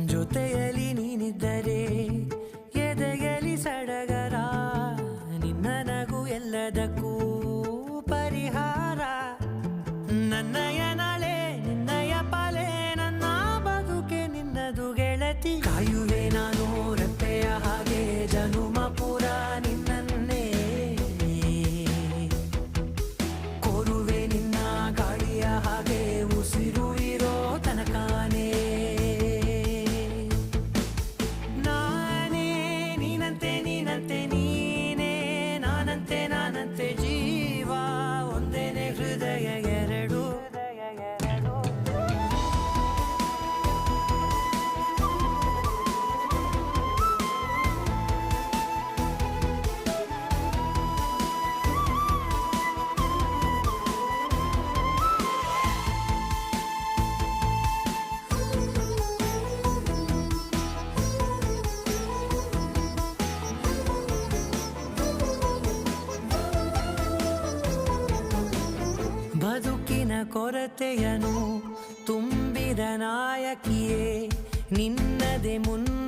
ಜೊತೆಯಲ್ಲಿ ನೀನಿದ್ದರೆ ಎದೆಯಲಿ ಸಡಗರ, ನಿನ್ನ ನಗು ಎಲ್ಲದಕ್ಕೂ ಪರಿಹಾರ. ನನ್ನಯ ನಾಳೆ ನಿನ್ನಯ ಪಾಲೆ, ನನ್ನ ಬದುಕೆ ನಿನ್ನದು ಗೆಳತಿ. ಕಾಯುವೆ ನಾನು ರೆಪ್ಪೆಯ ಹಾಗೆ ಜನುಮ ಪೂರ ನಿನ್ನನ್ನೇ, ಕೋರುವೆ ನಿನ್ನ ಗಾಳಿಯ ಹಾಗೆ ಉಸಿರು ಇರೋ ತನಕಾನೇ. ನಾನೇ ನೀನಂತೆ ನೀನಂತೆ ನೀನೇ, ನಾನಂತೆ ನಾನಂತೆ ಜೀವ ಒಂದೇನೆ, ಹೃದಯ ಎರಡು. ಬದುಕಿನ ಕೊರತೆಯನು ತುಂಬಿದ ನಾಯಕಿಯೇ, ನಿನ್ನದೆ ಮುನ್ನ